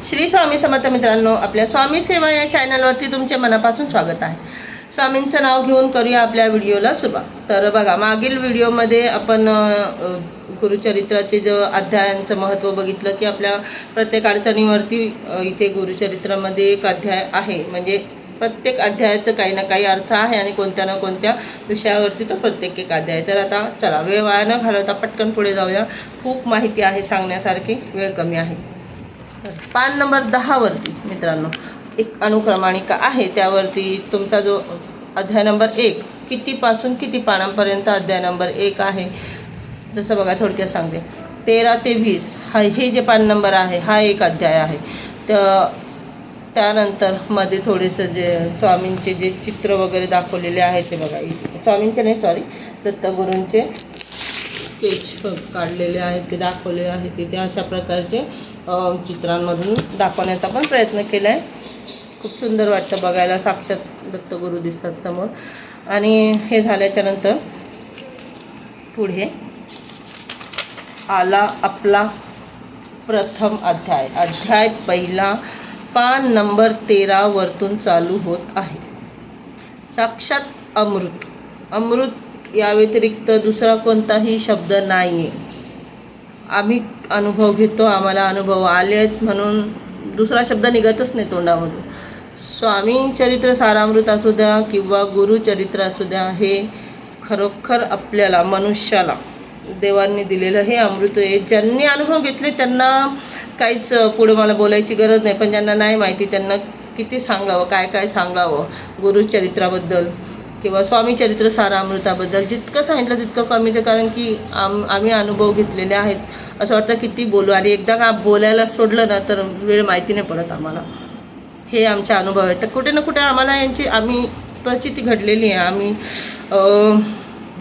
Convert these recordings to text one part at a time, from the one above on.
श्री स्वामी समर्थ मित्रांनो, आपल्या स्वामी सेवा या चॅनलवरती तुमचे मनापासून स्वागत आहे। स्वामींचं नाव घेऊन करूया आपल्या व्हिडिओला सुरुवात। तर बघा, मागील व्हिडिओमध्ये आपण गुरुचरित्राचे जो अध्यायांचं महत्त्व बघितलं की आपल्या प्रत्येक अडचणीवरती इथे गुरुचरित्रामध्ये एक अध्याय आहे, म्हणजे प्रत्येक अध्यायाचं काही ना काही अर्थ आहे आणि कोणत्या ना कोणत्या विषयावरती तो प्रत्येक एक अध्याय। तर आता चला, वेळ वाया न घालवता पटकन पुढे जाऊया। खूप माहिती आहे सांगण्यासारखी, वेळ कमी आहे। पान नंबर 10 वरती मित्रांनो एक अनुक्रमाणिका आहे, त्यावरती तुमचा जो अध्याय नंबर 1 कितीपासून किती पानांपर्यंत अध्याय नंबर 1 आहे, जसं बघा थोडक्यात सांगते। 13 ते 20 हे जे पान नंबर आहे हा एक अध्याय आहे। त्यानंतर मध्ये थोडेसे जे स्वामींचे जे चित्र वगैरे दाखवलेले आहेत ते बघा, स्वामींचे नाही सॉरी दत्तगुरूंचे स्केच काढलेले आहेत ते दाखवले आहेत तिथे। अशा प्रकारचे चित्रांमधून दाखवण्याचा पण प्रयत्न केला आहे। खूप सुंदर वाटतं बघायला, साक्षात दत्तगुरू दिसतात समोर। आणि हे झाल्याच्यानंतर पुढे आला आपला प्रथम अध्याय। अध्याय पहिला पान नंबर 13 वरतून चालू होत आहे। साक्षात अमृत। अमृत या व्यतिरिक्त दुसरा कोणताही शब्द नाही आहे। आम्ही अनुभव घेतो, आम्हाला अनुभव आले आहेत म्हणून दुसरा शब्द निघतच नाही तोंडामधून। स्वामी चरित्र सारामृत असू द्या किंवा गुरुचरित्र असू द्या, हे खरोखर आपल्याला मनुष्याला देवांनी दिलेलं हे अमृत आहे। ज्यांनी अनुभव घेतले त्यांना काहीच पुढे मला बोलायची गरज नाही, पण ज्यांना नाही माहिती त्यांना किती सांगावं, काय काय सांगावं गुरुचरित्राबद्दल किंवा स्वामी चरित्र सारामृताबद्दल। जितकं सांगितलं तितकं कमीच आहे, कारण की आम्ही अनुभव घेतलेले आहेत। असं वाटतं किती बोलू, आणि एकदा का बोलायला सोडलं ना तर वेळ माहिती नाही पडत आम्हाला। हे आमचे अनुभव आहेत, तर कुठे ना कुठे आम्हाला आम्ही प्रचिती घडलेली आहे। आम्ही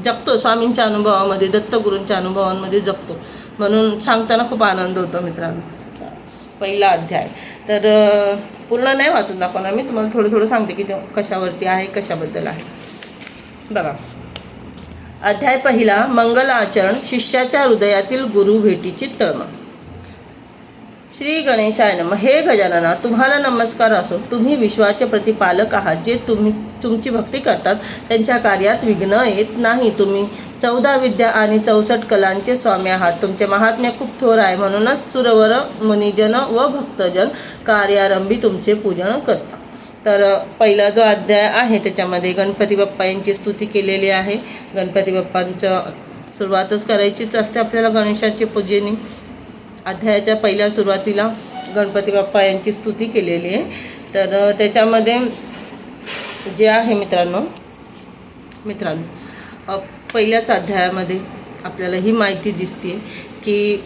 जगतो स्वामींच्या अनुभवामध्ये, दत्तगुरूंच्या अनुभवांमध्ये जगतो, म्हणून सांगताना खूप आनंद होतो मित्रांनो। पहिला अध्याय तर पूर्ण नाही वाचून दाखवणार मी, तुम्हाला थोडं थोडं सांगते की ते कशावरती आहे, कशाबद्दल आहे। बघा, अध्याय पहिला मंगल आचरण, शिष्याच्या हृदयातील गुरु भेटीची तळमळ। श्री गणेशाय नमः। हे गजानना, तुम्हाला नमस्कार असो। तुम्ही विश्वाचे प्रतिपालक आहात। जे तुमची भक्ती करतात त्यांच्या कार्यात विघ्न येत नाही। तुम्ही 14 विद्या आणि 64 कलांचे स्वामी आहात। तुमचे महात्म्य खूप थोर आहे, म्हणूनच सुरवर, मुनिजन व भक्तजन कार्यारंभी तुमचे पूजन करतात। तर पहिला जो अध्याय आहे त्याच्यामध्ये गणपती बाप्पा यांची स्तुती केलेली आहे। गणपती बाप्पांचं सुरुवातच करायचीच असते आपल्याला गणेशाची पूजेने। अध्यायाच्या पहिल्या सुरुवातीला गणपती बाप्पा यांची स्तुती केलेली आहे। तर त्याच्यामध्ये जे आहे मित्रांनो पहिल्याच अध्यायामध्ये आपल्याला ही माहिती दिसते की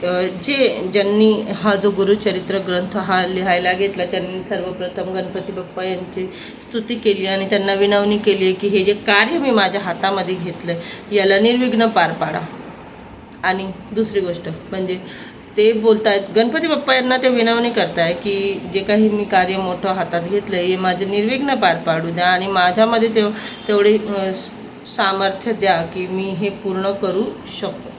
ज्यांनी हा जो गुरुचरित्र ग्रंथ हा लिहायला घेतला त्यांनी सर्वप्रथम गणपती बाप्पा यांची स्तुती केली आणि त्यांना विनवणी केली आहे की हे जे कार्य मी माझ्या हातामध्ये घेतलं आहे याला निर्विघ्न पार पाडा। आणि दुसरी गोष्ट म्हणजे ते बोलतायत, गणपती बाप्पा यांना ते विनवणी करताय की जे काही मी कार्य मोठं हातात घेतलं आहे हे माझे निर्विघ्न पार पाडू द्या आणि माझ्यामध्ये तेवढे सामर्थ्य द्या की मी हे पूर्ण करू शकतो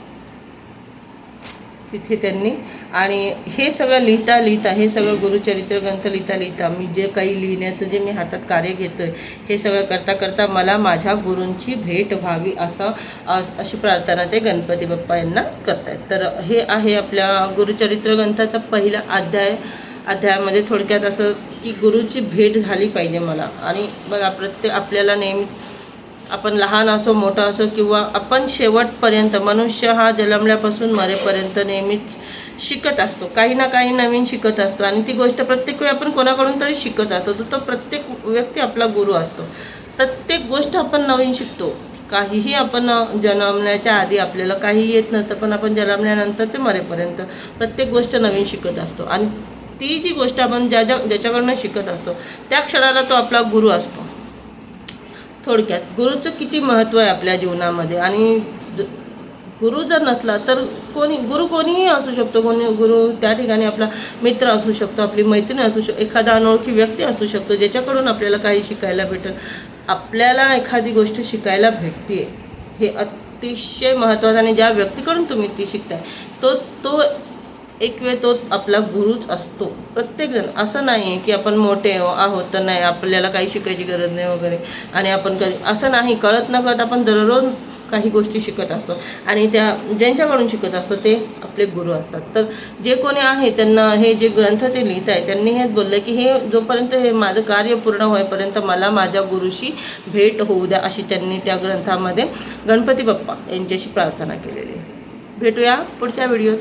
तिथे त्यांनी। आणि हे सगळं लिहिता हे सगळं गुरुचरित्र ग्रंथ लिहिता मी जे काही लिहिण्याचं जे मी हातात कार्य घेतो आहे हे सगळं करता करता मला गुरूंची भेट व्हावी अशी प्रार्थना ते गणपती बाप्पा यांना करतायत। तर हे आहे आपल्या गुरुचरित्र ग्रंथाचा पहिला अध्यायामध्ये थोडक्यात असं की गुरुची भेट झाली पाहिजे मला। आणि बघा, आपल्याला नेहमी आपण लहान असो मोठा असो किंवा आपण शेवटपर्यंत, मनुष्य हा जन्मल्यापासून मरेपर्यंत नेहमीच शिकत असतो, काही ना काही नवीन शिकत असतो। आणि ती गोष्ट प्रत्येक वेळी आपण कोणाकडून तरी शिकत असतो, तो प्रत्येक व्यक्ती आपला गुरु असतो। प्रत्येक गोष्ट आपण नवीन शिकतो। काहीही आपण जन्मण्याच्या आधी आपल्याला काही येत नसतं, पण आपण जन्मल्यानंतर ते मरेपर्यंत प्रत्येक गोष्ट नवीन शिकत असतो। आणि ती जी गोष्ट आपण ज्याच्याकडनं शिकत असतो त्या क्षणाला तो आपला गुरु असतो। थोडक्यात गुरुचं किती महत्त्व आहे आपल्या जीवनामध्ये। आणि गुरु जर नसला तर गुरु कोणीही असू शकतो। गुरु त्या ठिकाणी आपला मित्र असू शकतो, आपली मैत्रीण असू शकतो, एखादा अनोळखी व्यक्ती असू शकतो ज्याच्याकडून आपल्याला काही शिकायला भेटेल। आपल्याला एखादी गोष्ट शिकायला भेटते हे अतिशय महत्त्वाचं, आणि ज्या व्यक्तीकडून तुम्ही ती शिकताय तो एक वेळ तो आपला गुरुच असतो. प्रत्येकजण असं नाही आहे की आपण मोठे आहोत तर नाही आपल्याला काही शिकायची गरज नाही वगैरे, आणि आपण कधी असं नाही, कळत न कळत आपण दररोज काही गोष्टी शिकत असतो आणि त्या ज्यांच्याकडून शिकत असतो ते आपले गुरु असतात. तर जे कोणी आहे त्यांना हे जे ग्रंथ ते लिहित आहे त्यांनी हेच बोललं की हे जोपर्यंत हे माझं कार्य पूर्ण होईपर्यंत मला माझ्या गुरुशी भेट होऊ द्या, अशी त्यांनी त्या ग्रंथामध्ये गणपती बाप्पा यांच्याशी प्रार्थना केलेली आहे. भेटूया पुढच्या व्हिडिओत.